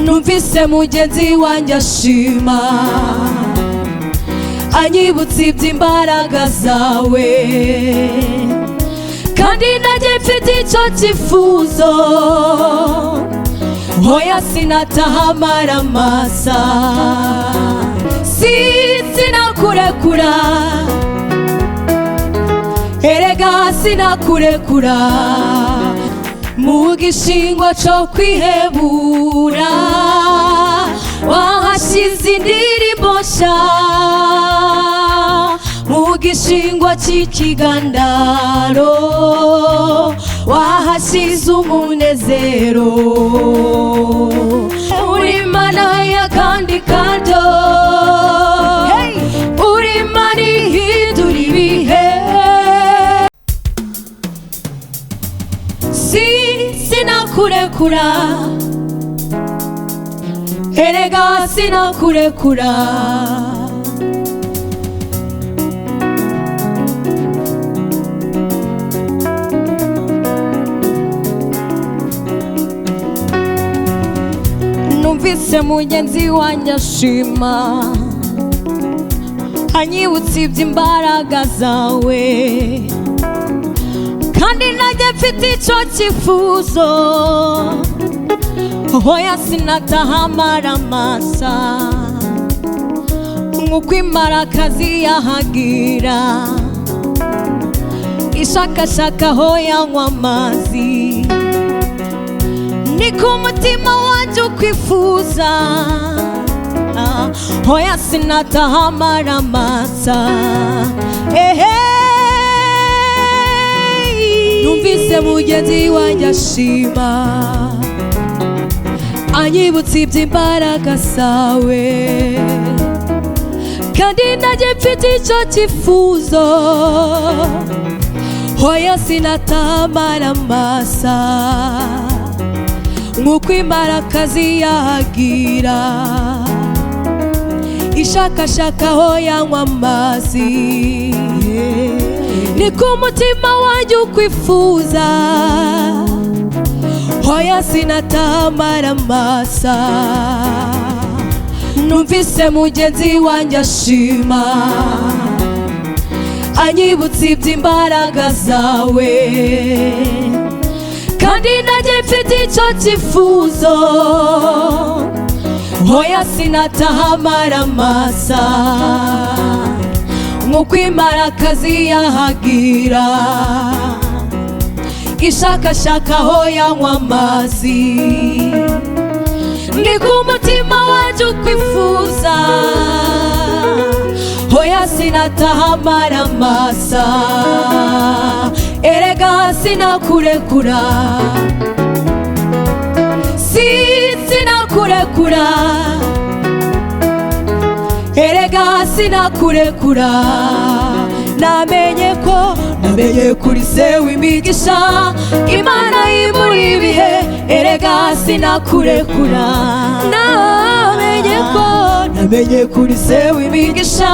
numvise mugenzi wanjye ashima anyibutsa iby'imbaraga zawe kandi nanjye mfite icyo cyifuzo hoya sinataha amaramasa sinakurekura erega sinakurekura mu gishingo cyo kwihebura wahashyize indirimbo nshya mu gishingo cy'ikigandaro wahashyize umunezero uri Imana y'akandi kado uri Imana ihindura ibihe sinakurekura erega sinakurekura numvise mugenzi wanjye ashima anyibutsa iby'imbaraga zawe kandi nanjye mfite icyo cyifuzo hoya sinataha amaramasa nk'uko imparakazi yahagira ishakashaka aho yanywa amazi niko umutima wanjye ukwifuza hoya sinataha amaramasa numvise mugenzi wanjye ashima anyibutsa iby'imbaraga zawe kandi nanjye mfite icyo cyifuzo hoya sinataha amaramasa nk'uko imparakazi yahagira ishakashaka aho yanywa amazi niko umutima wanjye ukwifuza hoya sinataha amaramasa numvise mugenzi wanjye ashima anyibutsa iby'imbaraga zawe kandi nanjye mfite icyo cyifuzo hoya sinataha amaramasa nk'uko imparakazi yahagira ishakashaka aho yanywa amazi niko umutima wanjye ukwifuza hoya sinataha amaramasa erega sinakurekura sinakurekura erega sinakurekura namenye kuri se w'imigisha Imana imuri ibihe erega sinakurekura namenye kuri se w'imigisha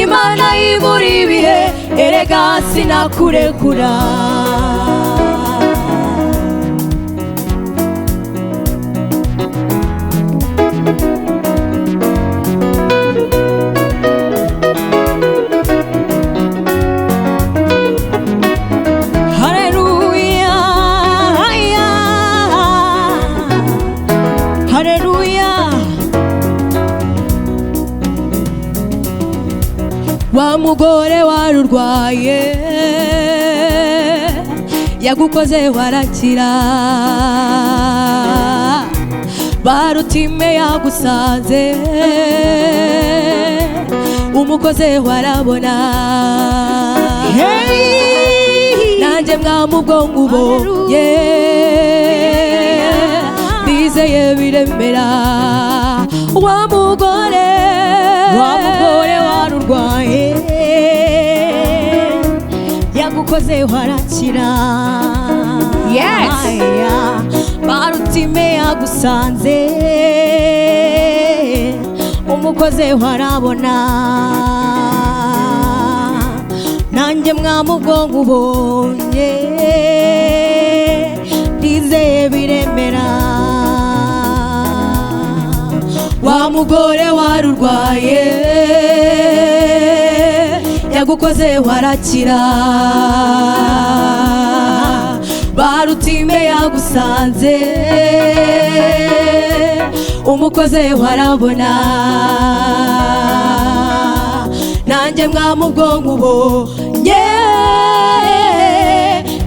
Imana imuri ibihe erega sinakurekura wa mugore wari urwaye yagukoze warakira barutime yagusanze umukoze warabona nanjye mwamubwongo ubonye bizeye biremera wa mugore wari urwaye yagukoze warakira barutime yagusanze umukoze warabona nanjye mwamubwongo ubonye bizeye biremera mugore warurwaye yagukozeho arakira, Barutime yagusanze umukozeho arabona, nanjye mwami ubwo nkubonye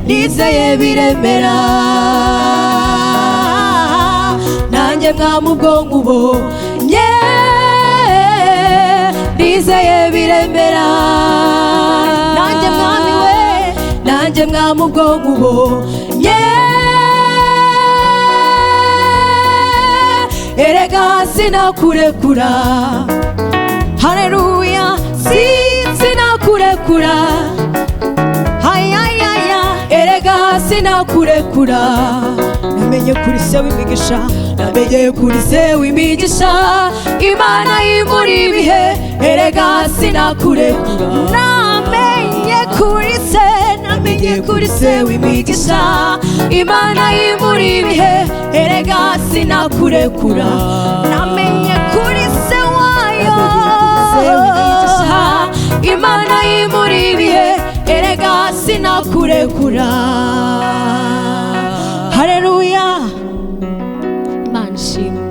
nizeye biremera, nanjye mwami ubwo nkubonye nizeye biremera, nanjye mwami we, nanjye mwami ubwo nkubonye erega sinakurekura, haleluya, sinakurekura, hayayaya, erega sinakurekura, namenye kuri se w'imigisha, namenye kuri se w'imigisha, Imana imuri ibihe, erega sinakurekura, namenye kuri se, namenye kuri se w'imigisha, Imana imuri ibihe, erega sinakurekura, namenye kuri se wayo, Imana imuri ibihe, erega sinakurekura, haleluya, Imana ishimwe.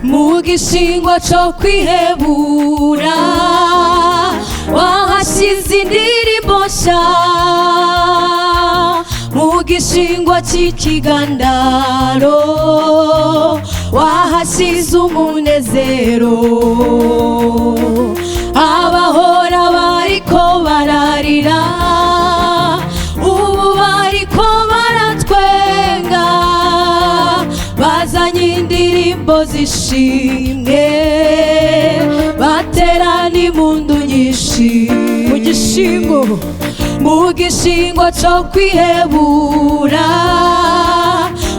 Mu gishingo cyo kwihebura wahashyize indirimbo nshya, mu gishingo cy'ikigandaro wahashyize umunezero, abahora bariko bararira ubu bariko baratwenga, bazanye indirimbo zishimwe, baterana impundu nyinshi, mu gishingo cyo kwihebura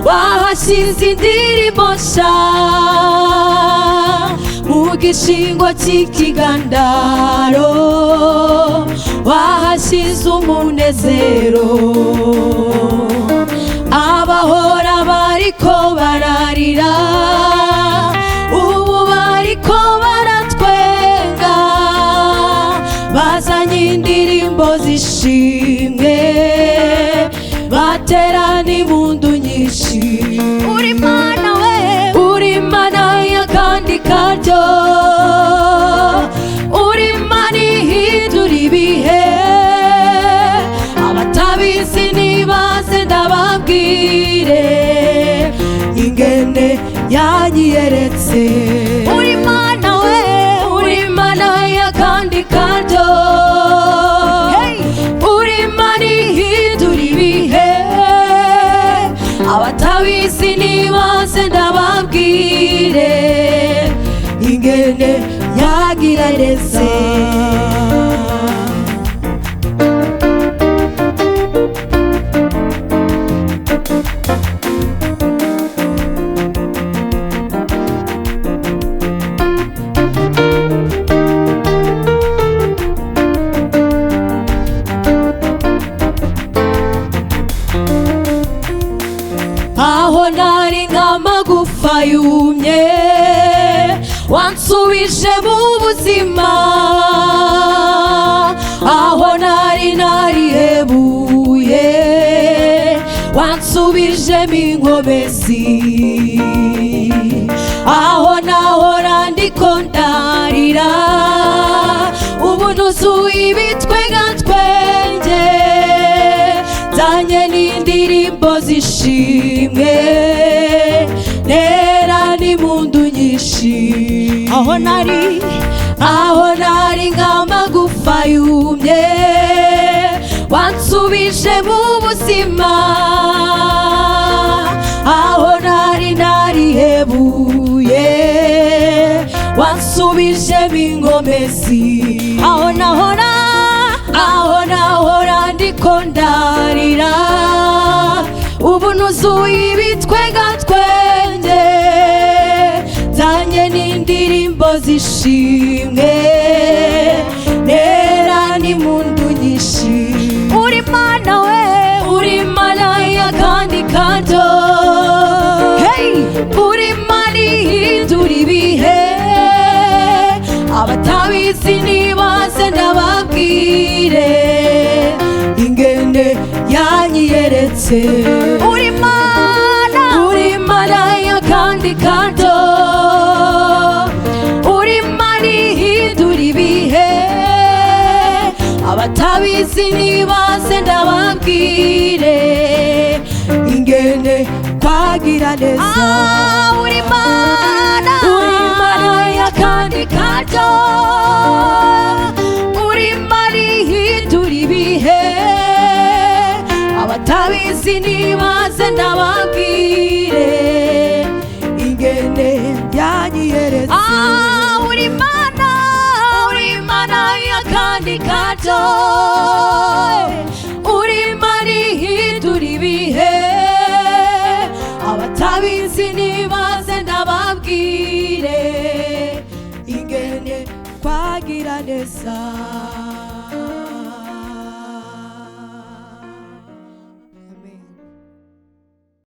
wahashyize indirimbo nshya, mu gishingo cy'ikigandaro wahashyize umunezero, abahora bariko bararira ubu bariko baratwenga, bazanye indirimbo zishimwe, baterana impundu nyinshi, uri Mana we, uri Mana y'akandi karyo, uri Mana ihindura ibihe, abatabizi nibaze ndababwire ingene yanyiyeretse, uri Mana we, uri Mana y'akandi karyo, uri Mana ihindura ibihe, abatabizi nibaze ndababwire ingene yanyiyeretse. Aho nari nk'amagufa yumye wansubije mu buzima, aho nari narihebuye wansubijemo inkomezi, aho naho aho nari nk'amagufa yumye, wansubije mu buzima. Aho nari narihebuye, wansubijemo ingomezi. Aho nahora ndiko ndarira, ubu nuzuye ibitwenga twenge, zanye n'indirimbo zishimwe, nera n'impundu nyinshi. Uri Mana we, uri Mana y'akandi kanto, hey, uri Mana ihindura ibihe. Abatabizi nibaze ndababwire ingene yanyiyeretse. Uri Mana y'akandi kanto, uri Mana ihindura ibihe. Abatabizi nibaze ndababwire ingene kwagira neza. Uri Mana y'akandi kanto, uri Mana ihindura ibihe. Abatabizi nibaze ndababwire ingene yanyiyeretse. Uri Mana y'akandi kanto, uri Mana ihindura ibihe. Abatabizi nibaze ndababwire ingene kwagira neza.